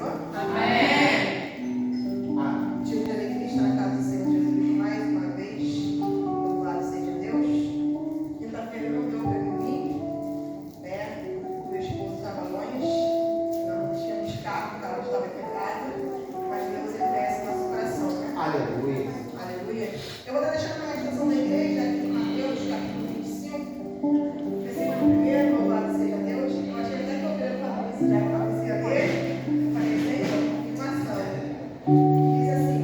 Senhor? Amém. Tive de alegria estar na casa do Senhor Jesus mais uma vez. Louvado seja Deus. Quinta-feira não deu para mim vir, né? O meu esposo estava longe, não tínhamos carro, o carro estava aqui em casa, mas Deus endurece nosso coração, né? Aleluia. Aleluia. Eu vou estar deixando uma instrução da igreja aqui em Mateus, capítulo 25, versículo 1, louvado seja Deus. Eu achei até que eu queria falar isso já para você ver. Falei, Senhor, confirmação. Diz assim: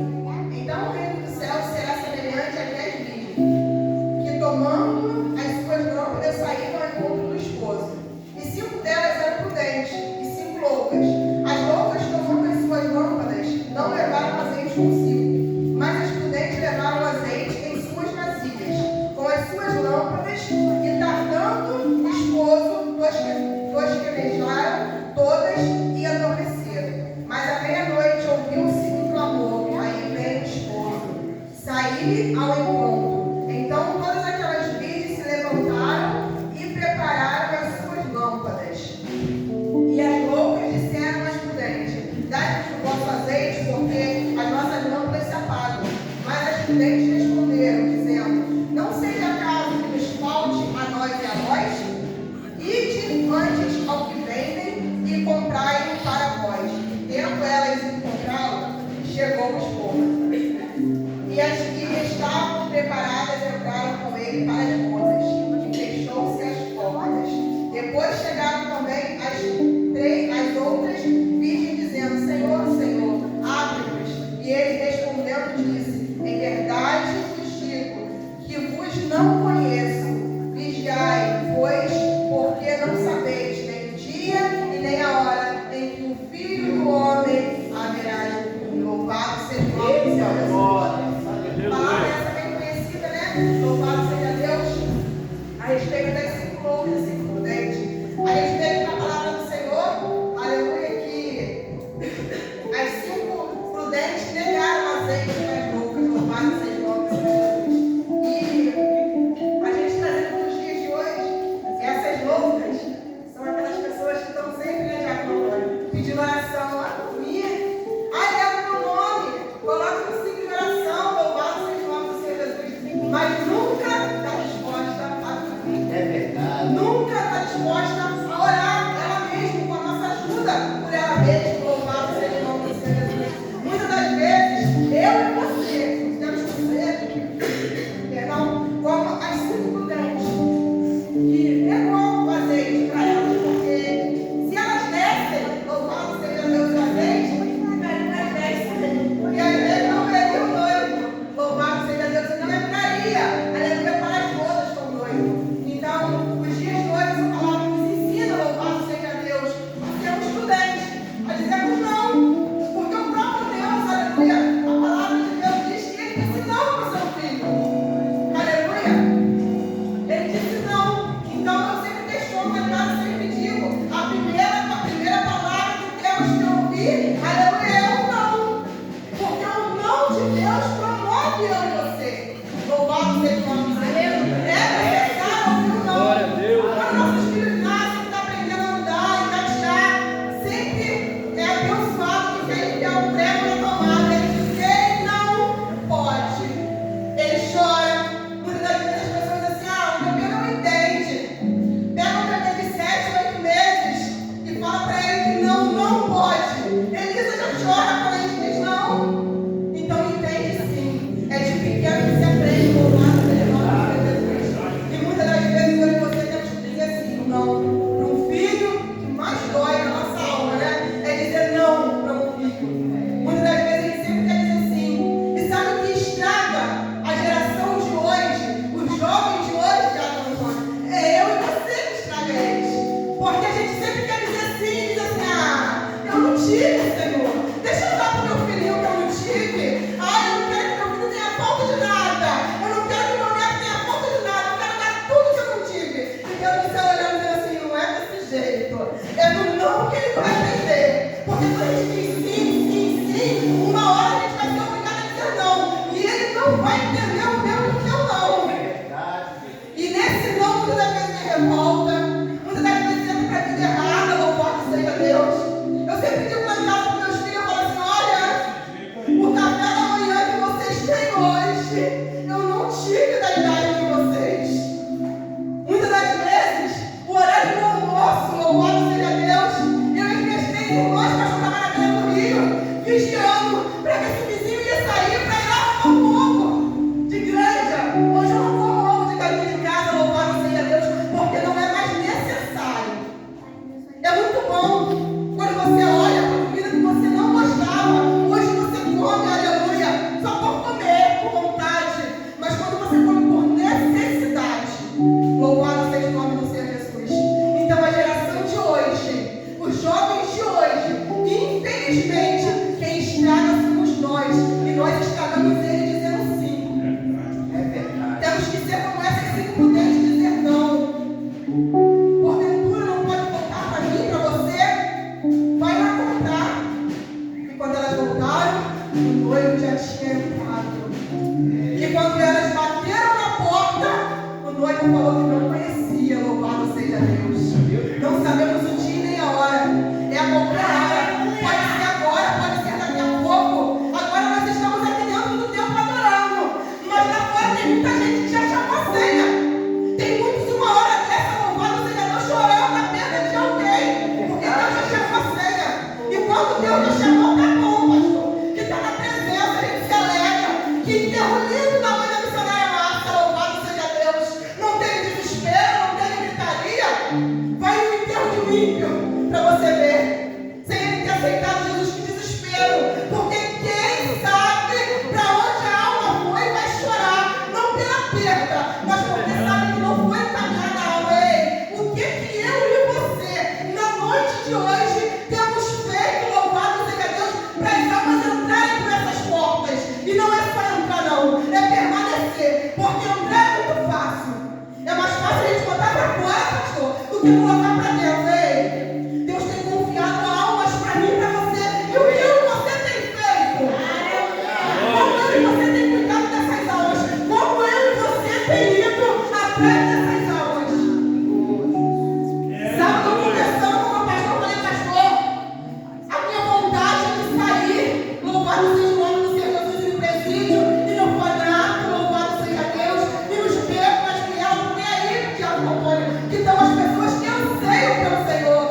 então o reino do céu será semelhante a 10 virgens, que tomando as suas lâmpadas saíram ao encontro do esposo. E 5 delas eram prudentes, e 5 loucas. As loucas, tomando as suas lâmpadas, não levaram azeite consigo, mas as prudentes levaram azeite em suas vasilhas, com as suas lâmpadas, e tardando o esposo, tosquenejaram todas e adormeceram. Mas à meia-noite ouviu-se um clamor: aí vem o esposo. Saí ao encontro. Então todas aquelas virgens se levantaram e prepararam as suas lâmpadas. E as loucas disseram às prudentes: dai-nos o vosso azeite, porque as nossas lâmpadas se apagam. Mas as prudentes responderam, dizendo: não seja acaso que nos falte a nós e a vós? Ide antes ao que vendem e comprai-o para vós. E tendo elas ido comprá-lo, chegou o esposo. E as que estavam preparadas entraram com ele para as bodas, e fechou-se as portas. Depois chegaram também as outras virgens, dizendo: Senhor, Senhor, abre-nos. E ele respondendo disse: em verdade vos digo que vos não conheço. Vigiai, pois, porque não sabeis nem o dia e nem a hora em que o Filho do Homem haverá de vir. Louvado seja o nome do Senhor. A palavra essa bem conhecida, né? Louvado seja Deus. A respeito das 5 loucas e 5 prudentes. A respeito da palavra do Senhor, aleluia, que as 5 prudentes negaram azeite das loucas. Louvado seja o nome do Senhor Jesus. E a gente trazendo nos dias de hoje, essas loucas são aquelas pessoas que estão sempre, né, Jacob, pedindo oração a dormir. Ai, leva meu nome, coloca no signo de oração, louvado seja o nome do Senhor Jesus. Mas nunca está disposta a dormir. É verdade. Nunca está disposta a orar ela mesma, com a nossa ajuda por ela mesma. Louvado seja o nome do Senhor Jesus. Muitas das vezes, eu e você, temos que ser, perdão, como as 5 prudentes, que pegou o azeite para elas, porque se elas descem, louvado seja Deus, o azeite, elas descem. Porque às vezes não veria o noivo, louvado seja Deus, e não entraria, aleluia, para as bodas com o noivo. Então, os dias de hoje, essa palavra nos ensina, louvado seja Deus, a sermos prudentes, a dizermos não, porque o próprio Deus, aleluia, a palavra de Deus diz que ele disse não para o seu filho, aleluia, ele disse não. Então, eu sempre questiono, eu sempre digo, a primeira palavra que temos que ouvir, aleluia, é o não, porque o não de Deus promove eu e você. Louvado seja o nome do Senhor. É necessário ouvir o não. Glória a Deus. Quando nossos filhos nascem, que estão aprendendo a andar, engatinhar, sempre é abençoado que vem que é o prego na tomada. Ele diz: ele não pode. Ele chora. Muitas das vezes as pessoas dizem assim: ah, o bebê não entende. Pega um bebê de 7, 8 meses e fala para ele que não pode. Elisa já chora quando a gente diz não. Então entende sim. É de pequeno que se aprende, louvado seja o nome de Jesus. E muitas das vezes eu e você temos que dizer sim, não. Para um filho, que mais dói na nossa alma, né? É dizer não para um filho. Muitas das vezes a gente sempre quer dizer sim. E sabe o que estraga a geração de hoje, os jovens de hoje, Tiago Antônio? É eu e você que estraga eles. Porque a gente sempre quer dizer sim, e diz assim: ah, eu não tive, Senhor. Deixa eu dar para o meu filhinho que eu não tive. Ah, eu não quero que meu filho tenha falta de nada. Eu não quero que meu neto tenha falta de nada. Eu quero dar tudo que eu não tive. E Deus do céu olhando e dizendo assim: não é desse jeito. É no não que ele vai aprender. Porque quando a gente diz sim, uma hora a gente vai ser obrigado a dizer não. E ele não vai entender o meu e o teu não. É verdade. E nesse não, muitas das vezes me revolta, muitas das vezes entra para a vida errada, louvado seja Deus. Eu sempre digo na casa dos meus infelizmente, quem estraga somos nós. E nós estragamos ele dizendo sim. É verdade. Temos que ser como essas 5 prudentes e dizer não. Porventura não pode contar para mim, para você? Vai lá contar. E quando elas voltaram, o noivo já tinha entrado. E quando elas bateram na porta, o noivo falou que não conhecia. Louvado seja Deus. Não sabemos o dia nem a hora. É a qualquer hora. Pode ser agora, pode ser daqui a pouco. Agora nós estamos aqui dentro do templo adorando. Mas lá fora tem muita gente que já chamou a ceia. Tem muitos uma hora dessa, louvado seja Deus, chorando a perda de alguém. Porque Deus já chamou a ceia. E quando Deus já chamou, tá bom, pastor. Que está na presença, a gente se alegra. Que enterro lindo da mãe da missionária Márcia, louvado seja Deus. Não tem desespero, não tem gritaria. Vai no enterro de ímpio para você ver. Sem ele ter aceitado Jesus, que desespero. Porque quem sabe para onde a alma foi vai chorar. Não pela perda, mas porque sabe que não foi encaminhada a alma. Ei, o que eu e você, na noite de hoje, temos feito, louvado seja Deus, para as almas entrarem por essas portas. E não é só entrar, não, é permanecer. Porque entrar é muito fácil. É mais fácil a gente botar para fora, pastor, do que colocar para dentro. Ei, Deus tem confiado almas para mim e para você. E o que eu e você tem feito? Como eu e você tem cuidado dessas almas? Como eu e você tem ido atrás dessas almas? Sábado eu conversando com o meu pastor, eu falei, pastor, a minha vontade é de sair, louvado seja o nome do Senhor Jesus no presídio, e no orfanato, louvado seja Deus, e nos becos, nas vielas, porque é aí, Tiago Antônio, que estão as pessoas que anseiam pelo Senhor.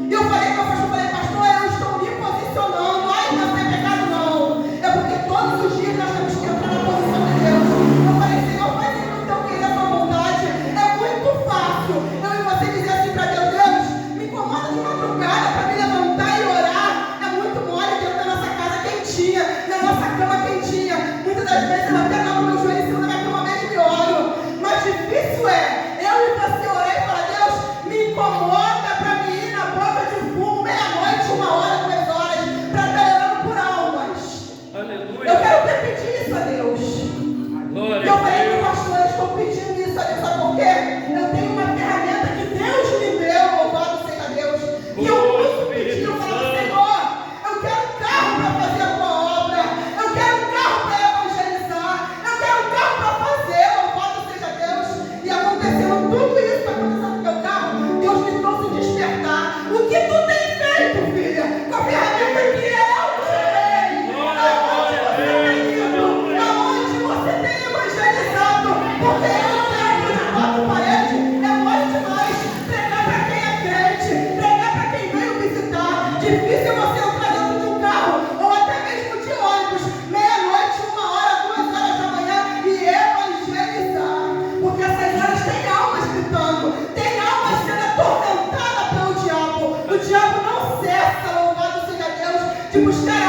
E eu falei com o pastor, pastor, eu estou me posicionando. Ai, não é pecado não. É porque todos os dias nós temos que entrar na posição de Deus. Eu falei, Senhor, faz isso então, que é a tua vontade. É muito fácil eu e você dizer assim para Deus, Deus, me incomoda de madrugada para me levantar e orar. É muito mole dentro da nossa casa quentinha, na nossa cama quentinha. Muitas das vezes eu até dou meu joelho em cima da minha cama mesmo e oro. Mas difícil é eu e você orar e falar, Deus, me incomoda para me ir na boca de fumo, meia-noite, 1 hora, 2 horas, para estar orando por almas. Aleluia. Eu quero pedir isso a Deus. Glória E eu a falei para o Deus. pastor, eu estou pedindo isso a Deus, sabe por quê? Eu tenho uma ferramenta que Deus me deu, louvado seja Deus. E eu muito pedi, eu falei, Senhor, eu quero um carro para fazer a tua obra, eu quero um carro para evangelizar, eu quero um carro para fazer, louvado seja Deus. E aconteceu tudo isso, aconteceu no teu carro, Deus me trouxe um despertar. O que tu tem feito, filha, com a ferramenta que eu te dei? Aonde você tem ido? Aonde você tem evangelizado? Porque eu tenho de 4 paredes, é mole demais. Pregar para quem é crente, pregar para quem veio visitar. Difícil você entrar dentro de um carro, ou até mesmo de ônibus, meia-noite, 1 hora, 2 horas da manhã, e evangelizar. Porque essas horas tem almas gritando, tem almas sendo atormentadas pelo diabo. O diabo não cessa, louvado seja Deus, de buscar